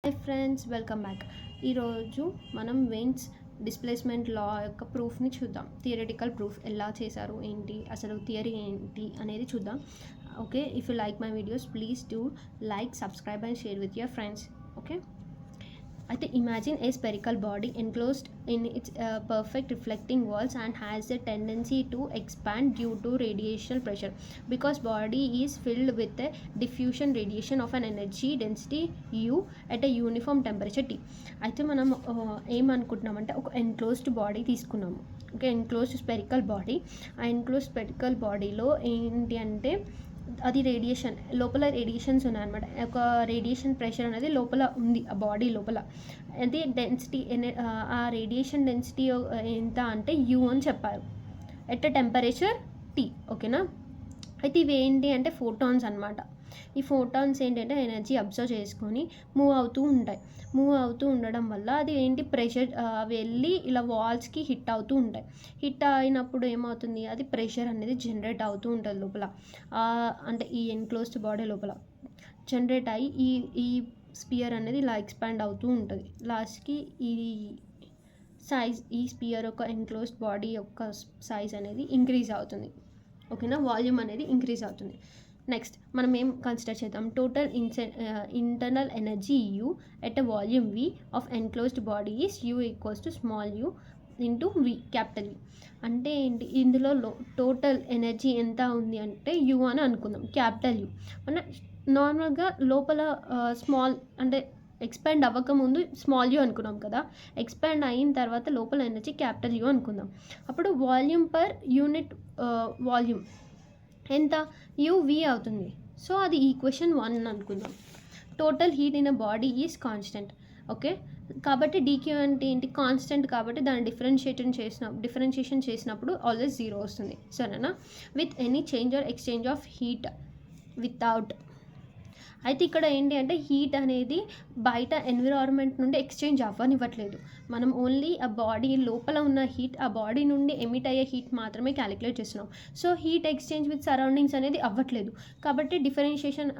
Hi friends, welcome back. ఈరోజు మనం Wien's displacement లా యొక్క ప్రూఫ్ని చూద్దాం. థియరిటికల్ ప్రూఫ్ ఎలా చేశారు, ఏంటి అసలు థియరీ ఏంటి అనేది చూద్దాం. Okay, if you like my videos please do like, subscribe and share with your friends. Okay, అయితే imagine a spherical body enclosed in its perfect reflecting walls and has a tendency to expand due to radiational pressure because body is filled with a diffusion radiation of an energy density U at a uniform temperature T. అయితే మనం ఏమనుకుంటున్నామంటే ఒక enclosed body తీసుకున్నాము. Okay, enclosed spherical body. ఆ enclosed spherical బాడీలో ఏంటి అంటే అది radiation, లోపల రేడియేషన్స్ ఉన్నాయన్నమాట. ఒక రేడియేషన్ ప్రెషర్ అనేది లోపల ఉంది, ఆ బాడీ లోపల. అది డెన్సిటీ, ఆ రేడియేషన్ డెన్సిటీ ఎంత అంటే యూ అని చెప్పారు, ఎట్ టెంపరేచర్ టీ. ఓకేనా, అయితే ఇవి ఏంటి అంటే ఫోటాన్స్ అనమాట. ఈ ఫోటాన్స్ ఏంటంటే ఎనర్జీ అబ్జర్వ్ చేసుకొని మూవ్ అవుతూ ఉండడం వల్ల అది ఏంటి ప్రెషర్ వెళ్ళి ఇలా వాల్స్కి హిట్ అవుతూ ఉంటాయి. హిట్ అయినప్పుడు ఏమవుతుంది, అది ప్రెషర్ అనేది జనరేట్ అవుతూ ఉంటుంది లోపల, అంటే ఈ ఎన్క్లోజ్డ్ బాడీ లోపల జనరేట్ అయ్యి ఈ స్పియర్ అనేది ఇలా ఎక్స్పాండ్ అవుతూ ఉంటుంది. లాస్ట్కి ఈ స్పియర్ యొక్క ఎన్క్లోజ్డ్ బాడీ యొక్క సైజ్ అనేది ఇంక్రీజ్ అవుతుంది. ఓకేనా, వాల్యూమ్ అనేది ఇంక్రీజ్ అవుతుంది. నెక్స్ట్ మనం ఏం కన్సిడర్ చేద్దాం, total internal energy U at a volume V of enclosed body is U equals to small U into V, capital V. అంటే ఏంటి, ఇందులో టోటల్ ఎనర్జీ ఎంత ఉంది అంటే యూ అని అనుకుందాం, క్యాపిటల్ యూ. మన నార్మల్గా లోపల స్మాల్ అంటే ఎక్స్పాండ్ అవ్వకముందు స్మాల్ యూ అనుకున్నాం కదా, ఎక్స్పాండ్ అయిన తర్వాత లోపల ఎనర్జీ క్యాపిటల్ యూ అనుకుందాం. అప్పుడు వాల్యూమ్ పర్ యూనిట్ వాల్యూమ్ ఎంత, యువి అవుతుంది. సో అది ఈక్వేషన్ 1 అనుకుందాం. Total heat in a body is constant. Okay, కాబట్టి డీక్యూ అంటే ఏంటి, కాన్స్టెంట్. కాబట్టి దాన్ని డిఫరెన్షియేషన్ చేసినప్పుడు ఆల్వేస్ 0 వస్తుంది. సరేనా, with any change or exchange of heat without. అయితే ఇక్కడ ఏంటి అంటే హీట్ అనేది బయట ఎన్విరాన్మెంట్ నుండి ఎక్స్చేంజ్ అవ్వనివ్వట్లేదు. మనం ఓన్లీ ఆ బాడీ లోపల ఉన్న హీట్, ఆ బాడీ నుండి ఎమిట్ అయ్యే హీట్ మాత్రమే క్యాలిక్యులేట్ చేస్తున్నాం. So heat exchange with surroundings అనేది అవ్వట్లేదు. కాబట్టి డిఫరెన్షియేషన్,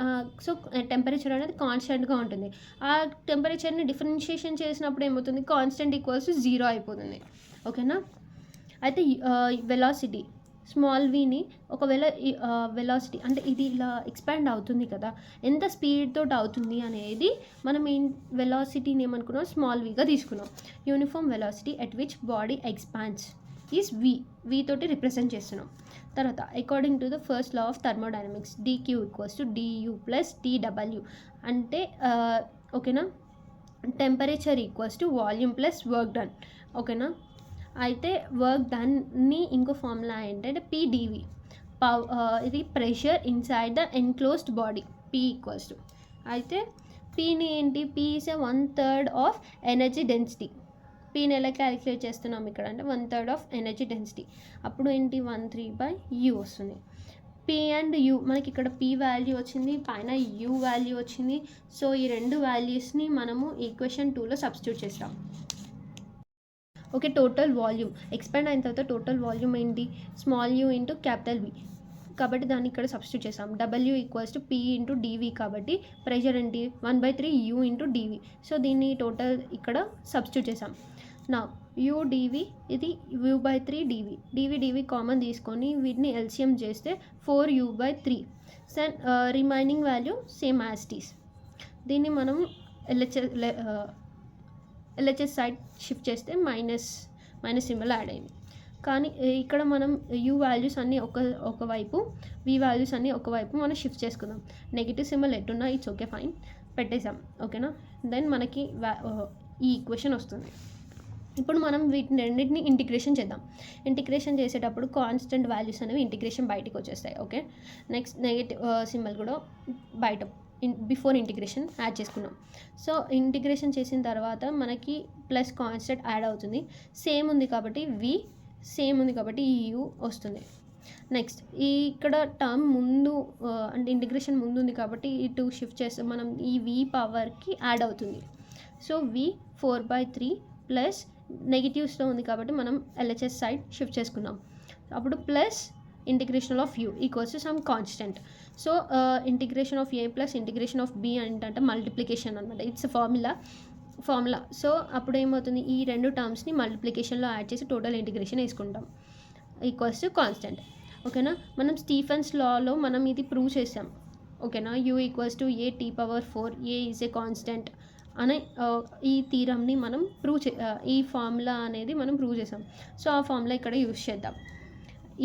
సో టెంపరేచర్ అనేది కాన్స్టెంట్గా ఉంటుంది. ఆ టెంపరేచర్ని డిఫరెన్షియేషన్ చేసినప్పుడు ఏమవుతుంది, కాన్స్టెంట్ ఈక్వల్స్ 0 అయిపోతుంది. ఓకేనా, అయితే వెలాసిటీ స్మాల్ వీని ఒకవేళ వెలాసిటీ అంటే ఇది ఇలా ఎక్స్పాండ్ అవుతుంది కదా, ఎంత స్పీడ్ తోటి అవుతుంది అనేది మనం వెలాసిటీని ఏమనుకున్నాం, స్మాల్ వీగా తీసుకున్నాం. Uniform velocity at which body expands is V తోటి రిప్రజెంట్ చేస్తున్నాం. తర్వాత according to the first law of thermodynamics dQ equals to dU plus డిడబ్ల్యూ. అంటే ఓకేనా, temperature equals to volume plus work done. ఓకేనా, అయితే వర్క్ డన్ని ఇంకో ఫార్ములా ఏంటంటే పీడివి, ఇది pressure inside the enclosed body, P equals to. అయితే పీని ఏంటి, P is a 1/3 of energy density. పీని ఎలా క్యాలిక్యులేట్ చేస్తున్నాం ఇక్కడ అంటే 1/3 ఆఫ్ ఎనర్జీ డెన్సిటీ. అప్పుడు ఏంటి 13/u వస్తుంది. పీ అండ్ యూ, మనకి ఇక్కడ పీ వాల్యూ వచ్చింది, పైన యూ వాల్యూ వచ్చింది. సో ఈ రెండు వాల్యూస్ని మనము ఈక్వేషన్ 2లో సబ్స్టిట్యూట్ చేస్తాం. ఓకే, టోటల్ వాల్యూమ్ ఎక్స్పాండ్ అయిన తర్వాత టోటల్ వాల్యూమ్ ఏంటి, small U into capital V. కాబట్టి దాన్ని ఇక్కడ సబ్స్టిట్యూట్ చేసాం. W equals to P into dV. కాబట్టి ప్రెషర్ ఏంటి 1/3 యూ ఇంటూ డివి. సో దీన్ని టోటల్ ఇక్కడ సబ్స్టిట్యూట్ చేసాం. నా యూ డివి, ఇది u/3 డివి కామన్ తీసుకొని వీటిని ఎల్సిఎం చేస్తే 4u/3. Remaining value same as it is. దీన్ని మనం ఎల్హెచ్ఎస్ సైడ్ షిఫ్ట్ చేస్తే మైనస్ సింబల్ యాడ్ అయింది. కానీ ఇక్కడ మనం యూ వాల్యూస్ అన్నీ ఒకవైపు, వి వాల్యూస్ అన్నీ ఒకవైపు మనం షిఫ్ట్ చేసుకుందాం. నెగిటివ్ సింబల్ ఎట్టున్నా ఇట్స్ ఓకే, ఫైన్, పెట్టేసాం. ఓకేనా, దెన్ మనకి ఈ ఈక్వేషన్ వస్తుంది. ఇప్పుడు మనం వీటిని రెండింటిని ఇంటిగ్రేషన్ చేద్దాం. ఇంటిగ్రేషన్ చేసేటప్పుడు కాన్స్టెంట్ వాల్యూస్ అనేవి ఇంటిగ్రేషన్ బయటికి వచ్చేస్తాయి. ఓకే, నెక్స్ట్ నెగిటివ్ సింబల్ కూడా బయట బిఫోర్ ఇంటిగ్రేషన్ యాడ్ చేసుకున్నాం. సో ఇంటిగ్రేషన్ చేసిన తర్వాత మనకి ప్లస్ కాన్స్టెంట్ యాడ్ అవుతుంది. సేమ్ ఉంది కాబట్టి వి, సేమ్ ఉంది కాబట్టి ఈ యూ వస్తుంది. నెక్స్ట్ ఇక్కడ టర్మ్ ముందు అంటే ఇంటిగ్రేషన్ ముందు ఉంది కాబట్టి ఈ 2 షిఫ్ట్ చేస్తే మనం ఈ వి పవర్కి యాడ్ అవుతుంది. సో వి 4/3 ప్లస్ నెగిటివ్స్లో ఉంది కాబట్టి మనం ఎల్హెచ్ఎస్ సైడ్ షిఫ్ట్ చేసుకున్నాం. అప్పుడు plus integration of U equals to some constant. So integration of A plus integration of B అంటే మల్టిప్లికేషన్ అనమాట. It's formula. సో అప్పుడు ఏమవుతుంది, ఈ రెండు టర్మ్స్ని మల్టిప్లికేషన్లో యాడ్ చేసి టోటల్ ఇంటిగ్రేషన్ వేసుకుంటాం ఈక్వల్స్ టు కాన్స్టెంట్. ఓకేనా, మనం స్టీఫెన్స్ లాలో మనం ఇది ప్రూవ్ చేసాం. ఓకేనా, U equals to A tea power 4 A is a constant అనే ఈ థీరమ్ని మనం ఈ ఫార్ములా అనేది మనం ప్రూవ్ చేసాం. సో ఆ ఫార్ములా ఇక్కడ యూజ్ చేద్దాం.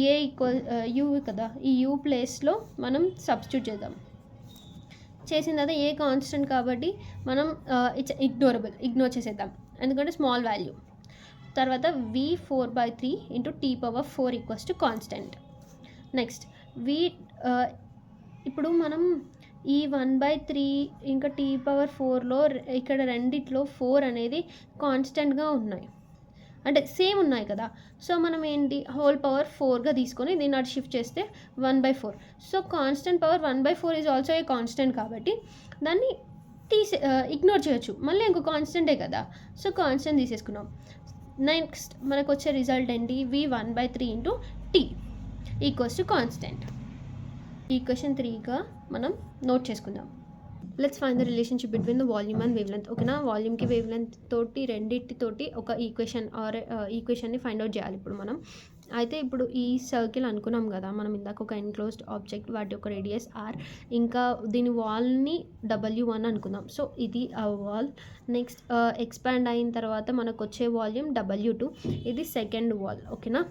ఏ ఈక్వల్ యూ కదా, ఈ యూ ప్లేస్లో మనం సబ్స్టిట్యూట్ చేద్దాం. చేసిన తర్వాత ఏ కాన్స్టెంట్ కాబట్టి మనం ఇట్స్ ఇగ్నోర్ చేసేద్దాం, ఎందుకంటే స్మాల్ వాల్యూ. తర్వాత v4/3 into T power 4 equals to constant. Next ఇప్పుడు మనం ఈ 1/3 ఇంకా టీ పవర్ 4లో ఇక్కడ రెండిట్లో 4 అనేది కాన్స్టెంట్గా ఉన్నాయి, అంటే సేమ్ ఉన్నాయి కదా. సో మనం ఏంటి, హోల్ పవర్ 4గా తీసుకొని దీన్ని అటు షిఫ్ట్ చేస్తే 1/4. So constant power 1/4 is also a constant కాబట్టి దాన్ని ఇగ్నోర్ చేయొచ్చు, మళ్ళీ ఇంకో కాన్స్టెంటే కదా. సో కాన్స్టెంట్ తీసేసుకున్నాం. నెక్స్ట్ మనకు వచ్చే రిజల్ట్ ఏంటి, v1/3 into T equals to constant. Equation 3గా మనం నోట్ చేసుకుందాం. Let's find the relationship between the volume and wave length. ఓకేనా, వాల్యూమ్కి వేవ్ లెంత్ తోటి రెండింటితోటి ఒక ఈక్వేషన్ని ఫైండ్ అవుట్ చేయాలి ఇప్పుడు మనం. అయితే ఇప్పుడు ఈ సర్కిల్ అనుకున్నాం కదా మనం ఇందాక, ఒక ఎన్క్లోజ్డ్ ఆబ్జెక్ట్, వాటి యొక్క రేడియస్ r, ఇంకా దీని వాల్ని W1 అనుకుందాం. సో ఇది ఆ వాల్. నెక్స్ట్ ఎక్స్పాండ్ అయిన తర్వాత మనకు వచ్చే వాల్యూమ్ W2, ఇది సెకండ్ వాల్. ఓకేనా,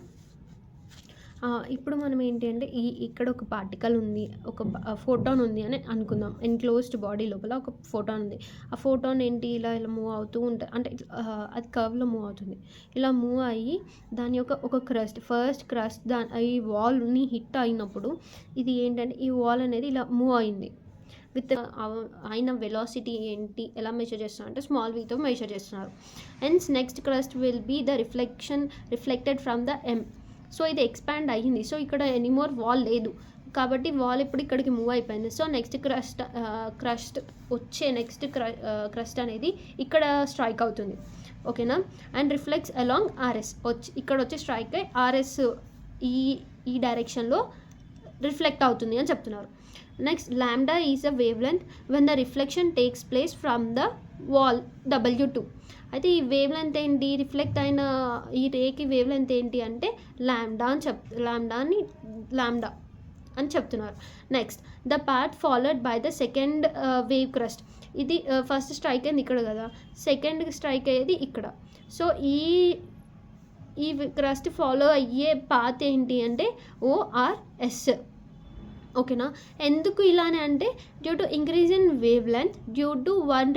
ఇప్పుడు మనం ఏంటి అంటే ఇక్కడ ఒక పార్టికల్ ఉంది, ఒక ఫోటాన్ ఉంది అని అనుకుందాం. ఎన్క్లోజ్డ్ బాడీ లోపల ఒక ఫోటాన్ ఉంది. ఆ ఫోటాన్ ఏంటి ఇలా మూవ్ అవుతూ ఉంటుంది, అంటే అది కర్వ్లో మూవ్ అవుతుంది. ఇలా మూవ్ అయ్యి దాని యొక్క ఒక ఫస్ట్ క్రస్ట్ ఈ వాల్ని హిట్ అయినప్పుడు ఇది ఏంటంటే ఈ వాల్ అనేది ఇలా మూవ్ అయింది. విత్ అయిన వెలాసిటీ ఏంటి, ఎలా మెజర్ చేస్తున్నారు అంటే స్మాల్ వీతో మెజర్ చేస్తున్నారు. And next crust will be the reflected from the M. So ఇది ఎక్స్పాండ్ అయ్యింది. సో ఇక్కడ ఎనీమోర్ వాల్ లేదు కాబట్టి వాల్ ఇప్పుడు ఇక్కడికి మూవ్ అయిపోయింది. సో నెక్స్ట్ క్రస్ట్ అనేది ఇక్కడ స్ట్రైక్ అవుతుంది. ఓకేనా, అండ్ రిఫ్లెక్ట్స్ అలాంగ్ ఆర్ఎస్, ఇక్కడ వచ్చి స్ట్రైక్ అయ్యి ఆర్ఎస్ ఈ డైరెక్షన్లో రిఫ్లెక్ట్ అవుతుంది అని చెప్తున్నారు. Next lambda is a wave length when the reflection takes place from the wall W2. అయితే ఈ వేవ్ లెంత్ ఏంటి, రిఫ్లెక్ట్ అయిన ఈ రేకి వేవ్ లెంత్ ఏంటి అంటే లాంబ్డా అని చెప్తున్నారు. Next the path followed by the second wave crust. ఇది ఫస్ట్ స్ట్రైక్ అయింది ఇక్కడ కదా, సెకండ్ స్ట్రైక్ అయ్యేది ఇక్కడ. సో ఈ క్రస్ట్ ఫాలో అయ్యే పాత్ ఏంటి అంటే ORS. ఓకేనా, ఎందుకు ఇలానే అంటే due to increase in wave length due to one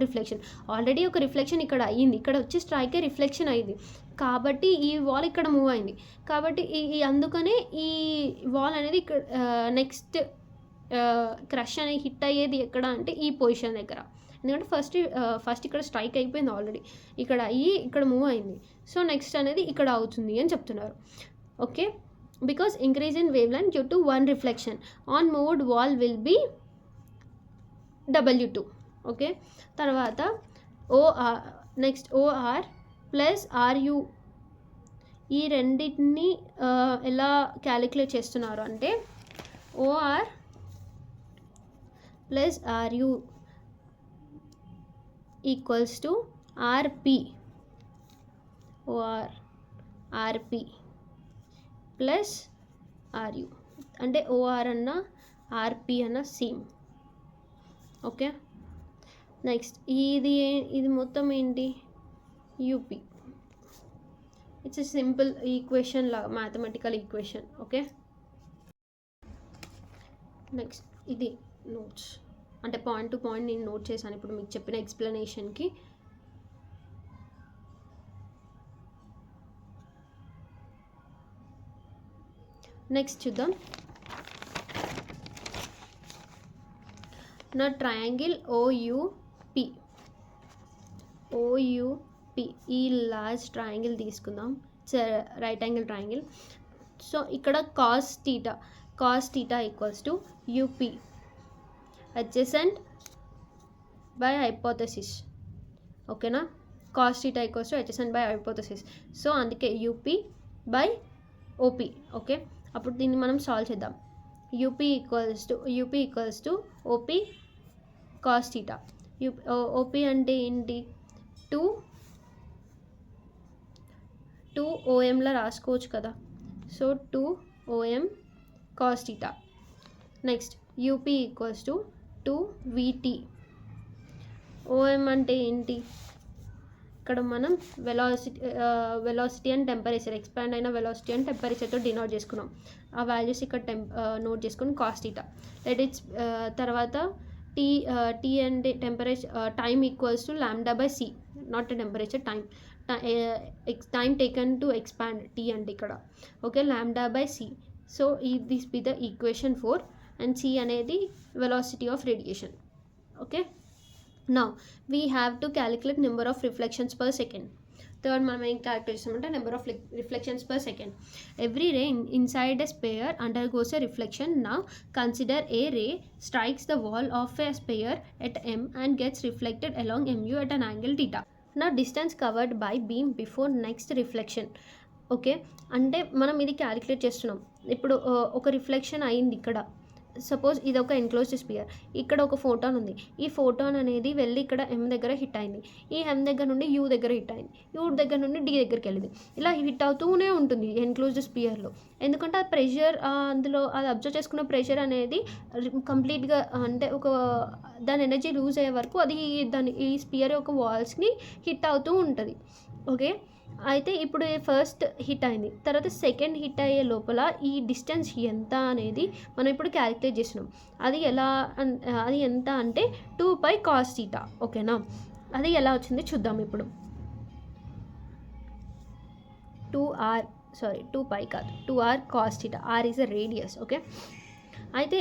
reflection. Already ఒక రిఫ్లెక్షన్ ఇక్కడ అయ్యింది, ఇక్కడ వచ్చి స్ట్రైకే రిఫ్లెక్షన్ అయ్యింది కాబట్టి ఈ వాల్ ఇక్కడ మూవ్ అయింది. కాబట్టి అందుకనే ఈ వాల్ అనేది ఇక్కడ నెక్స్ట్ క్రష్ అనేది హిట్ అయ్యేది ఎక్కడ అంటే ఈ పొజిషన్ దగ్గర. ఎందుకంటే ఫస్ట్ ఇక్కడ స్ట్రైక్ అయిపోయింది ఆల్రెడీ, ఇక్కడ మూవ్ అయింది. సో నెక్స్ట్ అనేది ఇక్కడ అవుతుంది అని చెప్తున్నారు. Okay, because increase in wavelength due to one reflection on moved wall will be W2. Okay, తర్వాత నెక్స్ట్ OR ప్లస్ RU ఈ రెండింటిని ఎలా క్యాలిక్యులేట్ చేస్తున్నారు అంటే OR plus RU equals to RP. RP plus RU అంటే OR అన్న RP అన్న same. Okay, next ఇది మొత్తం ఏంటి UP. It's a simple equation లాగా, మ్యాథమెటికల్ ఈక్వేషన్. ఓకే, నెక్స్ట్ ఇది నోట్స్, అంటే పాయింట్ టు పాయింట్ నేను నోట్ చేశాను ఇప్పుడు మీకు చెప్పిన ఎక్స్ప్లెనేషన్కి. నెక్స్ట్ చూద్దాం. నా ట్రయాంగిల్ OUP ఈ లార్జ్ ట్రయాంగిల్ తీసుకుందాం, రైట్ యాంగిల్ ట్రయాంగిల్. సో ఇక్కడ cos theta equals to UP adjacent by hypothesis. ఓకేనా, cos theta equals to adjacent by hypothesis. So అందుకే UP బై OP. ఓకే, అప్పుడు దీన్ని మనం సాల్వ్ చేద్దాం. UP equals to OP cos theta. OP అంటే ఏంటి, 2 OMలా రాసుకోవచ్చు కదా. So 2 OM cos theta. Next UP equals to 2 VT. OM అంటే ఏంటి, ఇక్కడ మనం వెలాసిటీ అండ్ టెంపరేచర్, ఎక్స్పాండ్ అయిన వెలాసిటీ అండ్ టెంపరేచర్తో డినోట్ చేసుకున్నాం. ఆ వాల్యూస్ ఇక్కడ నోట్ చేసుకుని కాస్ థీటా. తర్వాత T and temperature, time equals to λ/c, naught temperature, time taken to expand, T అంటే ఇక్కడ okay λ/c. So this be the equation 4 and c అనేది velocity of radiation. Okay, now we have to calculate number of reflections per second. Third మనం ఏం calculate చేస్తామంటే number of reflections per second. Every ray inside a sphere undergoes a reflection. Now consider a ray strikes the wall of a spare at m and gets reflected along mu at an angle theta. Now distance covered by beam before next reflection. Okay, అంటే మనం ఇది calculate చేస్తున్నాం. ఇప్పుడు ఒక reflection అయింది ఇక్కడ, suppose ఇది ఒక ఎన్క్లోజ్డ్ స్పియర్, ఇక్కడ ఒక ఫోటాన్ ఉంది. ఈ ఫోటాన్ అనేది వెళ్ళి ఇక్కడ M దగ్గర హిట్ అయింది. ఈ M దగ్గర నుండి U దగ్గర హిట్ అయింది. U దగ్గర నుండి D దగ్గరికి వెళ్ళింది. ఇలా హిట్ అవుతూనే ఉంటుంది ఎన్క్లోజ్డ్ స్పియర్లో. ఎందుకంటే ఆ ప్రెషర్, అందులో అది అబ్జర్వ్ చేసుకున్న ప్రెషర్ అనేది కంప్లీట్గా, అంటే దాని ఎనర్జీ లూజ్ అయ్యే వరకు అది ఈ స్పియర్ యొక్క వాల్స్ని హిట్ అవుతూ ఉంటుంది. ఓకే, అయితే ఇప్పుడు ఫస్ట్ హిట్ అయింది, తర్వాత సెకండ్ హిట్ అయ్యే లోపల ఈ డిస్టెన్స్ ఎంత అనేది మనం ఇప్పుడు క్యాలిక్యులేట్ చేస్తున్నాం. అది ఎంత అంటే 2π cos θ. ఓకేనా, అది ఎలా వచ్చింది చూద్దాం ఇప్పుడు. 2π కాదు, 2r cos θ. r is a radius. Okay, అయితే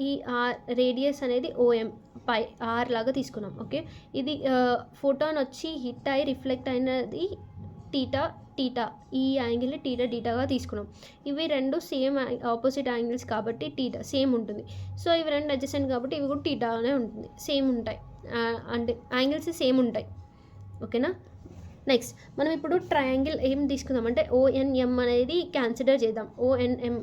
ఈ రేడియస్ అనేది OM పై r లాగా తీసుకున్నాం. ఓకే, ఇది ఫోటాన్ వచ్చి హిట్ అయి రిఫ్లెక్ట్ అయినది టీటా, ఈ యాంగిల్ని టీటాగా తీసుకున్నాం. ఇవి రెండు సేమ్ ఆపోజిట్ యాంగిల్స్ కాబట్టి టీటా సేమ్ ఉంటుంది. సో ఇవి రెండు అడ్జసెంట్ కాబట్టి ఇవి కూడా టీటానే ఉంటుంది, సేమ్ ఉంటాయి, అంటే యాంగిల్స్ సేమ్ ఉంటాయి. ఓకేనా, నెక్స్ట్ మనం ఇప్పుడు ట్రయాంగిల్ ఏం తీసుకుందాం అంటే ONM అనేది కన్సిడర్ చేద్దాం. ONM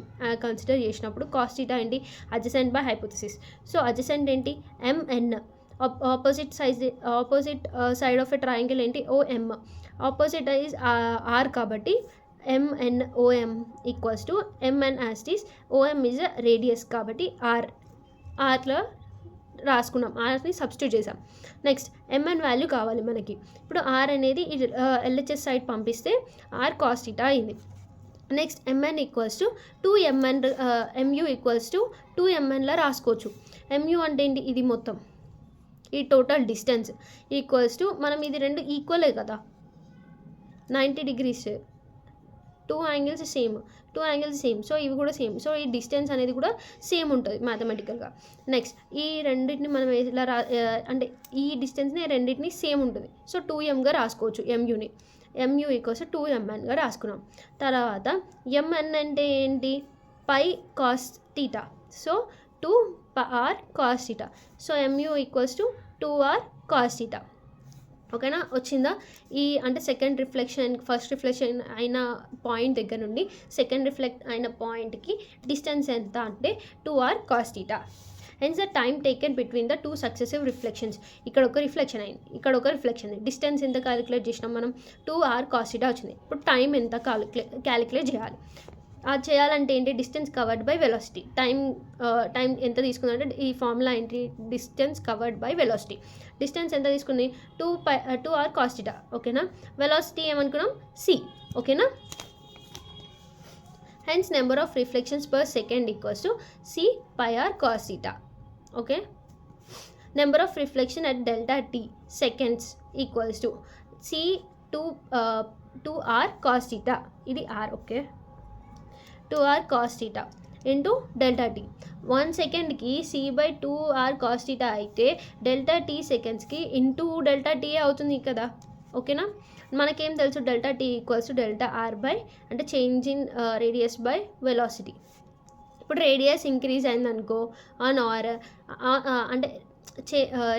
కన్సిడర్ చేసినప్పుడు కాస్ థీటా ఏంటి, adjacent by hypothesis. So adjacent ఏంటి, MN. Opposite side of a triangle ఏంటి, OM. ఆపోజిట్ ఈజ్ R కాబట్టి MNOM equals to MN as it is. OM is radius కాబట్టి ఆర్లో రాసుకున్నాం, ఆర్ని సబ్స్టిట్యూట్ చేసాం. నెక్స్ట్ MN వాల్యూ కావాలి మనకి. ఇప్పుడు R అనేది LHS సైడ్ పంపిస్తే R cos θ అయింది. Next MN equals to 2MN, MU equals to 2MNలో రాసుకోవచ్చు. MU అంటే ఏంటి, ఇది మొత్తం ఈ టోటల్ డిస్టెన్స్ ఈక్వల్స్ టు, మనం ఇది రెండు ఈక్వలే కదా, 90 degrees, two angles same, so ఇవి కూడా సేమ్. సో ఈ డిస్టెన్స్ అనేది కూడా సేమ్ ఉంటుంది మ్యాథమెటికల్గా. నెక్స్ట్ ఈ రెండింటిని మనం ఇలా అంటే ఈ డిస్టెన్స్ని రెండింటిని సేమ్ ఉంటుంది. సో 2mగా రాసుకోవచ్చు MU ఈక్వల్స్ 2MNగా రాసుకున్నాం. తర్వాత MN అంటే ఏంటి, pi cos theta. So 2r cos θ. So MU equals to 2r cos θ. ఓకేనా, వచ్చిందా? ఈ అంటే సెకండ్ రిఫ్లెక్షన్, ఫస్ట్ రిఫ్లెక్షన్ అయిన పాయింట్ దగ్గర నుండి సెకండ్ రిఫ్లెక్ట్ అయిన పాయింట్కి డిస్టెన్స్ ఎంత అంటే 2r cos θ. Hence the time taken between the 2 successive reflections. ఇక్కడ ఒక రిఫ్లెక్షన్ అయింది, ఇక్కడ ఒక రిఫ్లెక్షన్ అయింది. డిస్టెన్స్ ఎంత క్యాలిక్యులేట్ చేసినాం మనం, 2r cos θ వచ్చింది. ఇప్పుడు టైం ఎంత క్యాలిక్యులేట్ చేయాలి. అది చేయాలంటే ఏంటి, distance covered by velocity. Time ఎంత తీసుకుందంటే ఈ ఫార్ములా ఏంటి, distance covered by velocity. Distance ఎంత తీసుకుంది, 2r cos θ. ఓకేనా, వెలాసిటీ ఏమనుకున్నాం, c. ఓకేనా, hence number of reflections per second equals to c/r cos θ. Okay, number of reflection at Δt seconds equals to c/2r cos θ. ఇది r. Okay, 2r cos θ into Δt. 1 సెకండ్కి c/2r cos θ అయితే Δt సెకండ్స్కి into Δt అవుతుంది కదా. ఓకేనా, మనకేం తెలుసు, Δt equals to Δr by అంటే change in radius by velocity. ఇప్పుడు రేడియస్ ఇంక్రీజ్ అయిందనుకో అంటే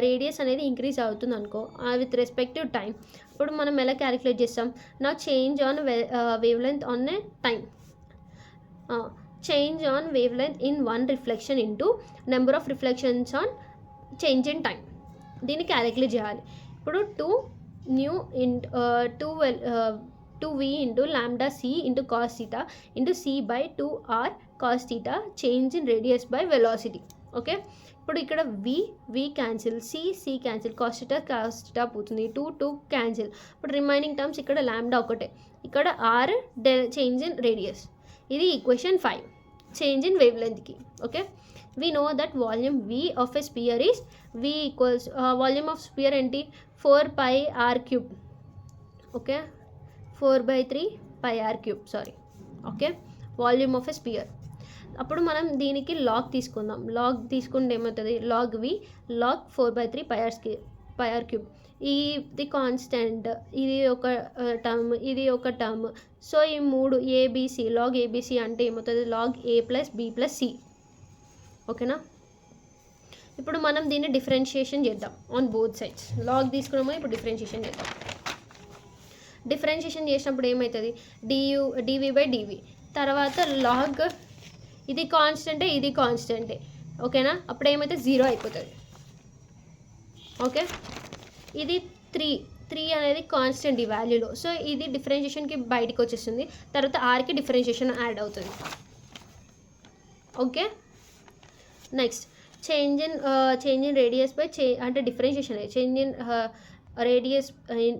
రేడియస్ అనేది ఇంక్రీజ్ అవుతుంది అనుకో విత్ రెస్పెక్టివ్ టైం. ఇప్పుడు మనం ఎలా క్యాలిక్యులేట్ చేస్తాం, నా change on wave length on a time. Change on wave length in one reflection into number of reflections on change in time. దీన్ని క్యాలిక్యులేట్ చేయాలి. ఇప్పుడు 2v into lambda C into cos theta into C by 2r cos theta change in radius by velocity. Okay, ఇప్పుడు ఇక్కడ V cancel, C cancel, cos theta పోతుంది, 2 cancel. ఇప్పుడు remaining terms ఇక్కడ lambda ఒకటే, ఇక్కడ ఆర్ చేంజ్ ఇన్ రేడియస్. ఇది equation 5 change in wave లెంత్కి. Okay, we know that volume V of a sphere is V equals volume of sphere ఏంటి 4 pi r cube. Okay, 4/3 pi r cube sorry. Okay, volume of a sphere. అప్పుడు మనం దీనికి log తీసుకుందాం. Log తీసుకుంటే ఏమవుతుంది, log V log 4/3 pi r cube. ఇది constant, ఇది ఒక టర్మ్, ఇది ఒక టర్మ్. సో ఈ మూడు ఏబిసి, లాగ్ ఏబిసి అంటే ఏమవుతుంది, లాగ్ A + B + C. ఓకేనా, ఇప్పుడు మనం దీన్ని డిఫరెన్షియేషన్ చేద్దాం ఆన్ బోత్ సైడ్స్. లాగ్ తీసుకున్నామో ఇప్పుడు డిఫరెన్షియేషన్ చేద్దాం. డిఫరెన్షియేషన్ చేసినప్పుడు ఏమవుతుంది, dv/dv. తర్వాత లాగ్ ఇది కాన్స్టెంటే, ఇది కాన్స్టెంటే. ఓకేనా, అప్పుడు ఏమైతే 0 అయిపోతుంది. ఓకే, ఇది 3 అనేది కాన్స్టెంట్ ఈ వాల్యూలో. సో ఇది డిఫరెన్షియేషన్కి బయటకు వచ్చేస్తుంది. తర్వాత ఆర్కి డిఫరెన్షియేషన్ యాడ్ అవుతుంది. Okay, next change in radius by అంటే differentiation change in radius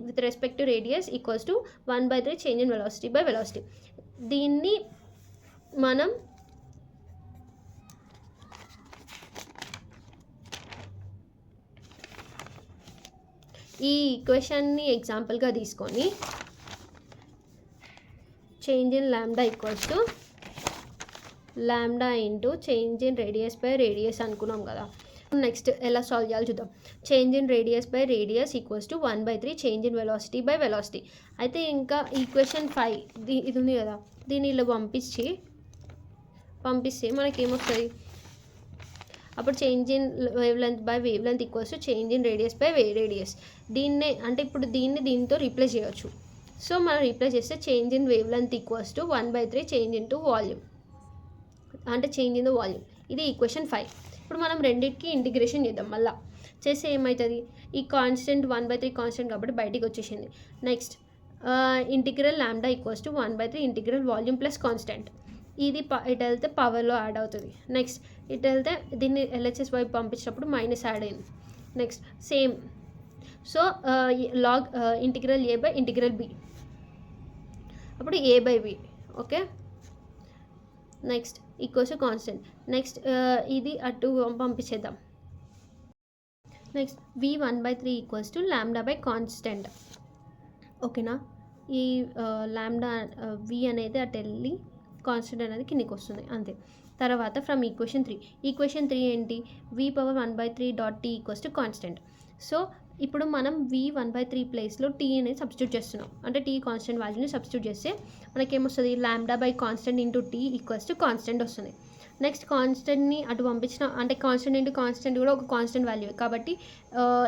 with respect to radius equals to 1/3 change in velocity by velocity. దీన్ని మనం ఈ ఈక్వేషన్ని ఎగ్జాంపుల్గా తీసుకొని change in lambda equals to lambda into change in radius by radius అనుకున్నాం కదా. Next ఎలా సాల్వ్ చేయాలో చూద్దాం. Change in radius by radius equals to 1/3 change in velocity by velocity. అయితే ఇంకా ఈక్వేషన్ 5 ఇది ఉంది కదా, దీన్ని ఇలా పంపిస్తే మనకేమొస్తుంది, అప్పుడు change in wave length by wave length equals to change in radius by radius. దీన్నే అంటే ఇప్పుడు దీంతో రీప్లేస్ చేయవచ్చు. సో మనం రీప్లేస్ చేస్తే change in wave length equals to 1/3 change in to volume, అంటే చేంజ్ ఇన్ ద వాల్యూమ్. ఇది equation 5. ఇప్పుడు మనం రెండింటికి ఇంటిగ్రేషన్ చేద్దాం. మళ్ళీ చేస్తే ఏమవుతుంది, ఈ కాన్స్టెంట్ 1/3 కాన్స్టెంట్ కాబట్టి బయటికి వచ్చేసింది. Next integral lambda equals to 1/3 integral volume plus constant. ఇది ఇటు వెళ్తే పవర్లో యాడ్ అవుతుంది. నెక్స్ట్ ఇటు వెళ్తే దీన్ని LHS వైపు పంపించినప్పుడు మైనస్ యాడ్ అయింది. Next same. So log integral A by integral B, అప్పుడు A/B. Okay, next equals to constant. Next ఇది అటు పంపించేద్దాం. Next V1/3 equals to lambda by constant. ఓకేనా, ఈ లాంబ్డా V అనేది అటు వెళ్ళి కాన్స్టెంట్ అనేది కిందికి వస్తుంది అంతే. తర్వాత ఫ్రమ్ ఈక్వేషన్ 3 ఏంటి, V⁻1/3 equals to constant. So ఇప్పుడు మనం V1/3 ప్లేస్లో T అనేది సబ్స్టిట్యూట్ చేస్తున్నాం. అంటే T కాన్స్టెంట్ వాల్యూని సబ్స్టిట్యూట్ చేస్తే మనకేమొస్తుంది, lambda by constant into T equals to constant వస్తుంది. నెక్స్ట్ కాన్స్టెంట్ని అటు పంపించిన, అంటే కాన్స్టెంట్ ఇంటూ కాన్స్టెంట్ కూడా ఒక కాన్స్టెంట్ వాల్యూ కాబట్టి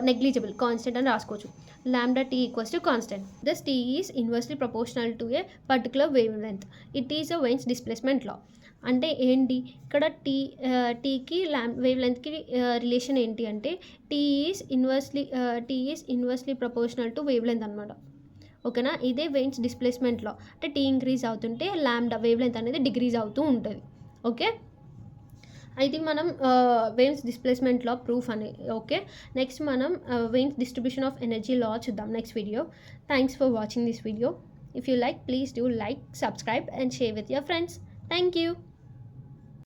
నెగ్లిజిబుల్ కాన్స్టెంట్ అని రాసుకోవచ్చు. Lambda T equals to constant. Thus T is inversely proportional to a particular wave length. It is a Wien's displacement law. అంటే ఏంటి, ఇక్కడ టీకి వేవ్ లెంత్కి రిలేషన్ ఏంటి అంటే T is inversely proportional to wave length అనమాట. ఓకేనా, ఇదే వెయిన్స్ డిస్ప్లేస్మెంట్లో అంటే టీ ఇంక్రీజ్ అవుతుంటే లాంబ్డా వేవ్ లెంత్ అనేది డిక్రీజ్ అవుతూ ఉంటుంది. ఓకే, అయితే మనం వెయిన్స్ డిస్ప్లేస్మెంట్ లా ప్రూఫ్ అనేది. ఓకే, నెక్స్ట్ మనం Wien's distribution of energy law చూద్దాం next video. Thanks for watching this video. If you like, please do like, subscribe and share with your friends. Thank you.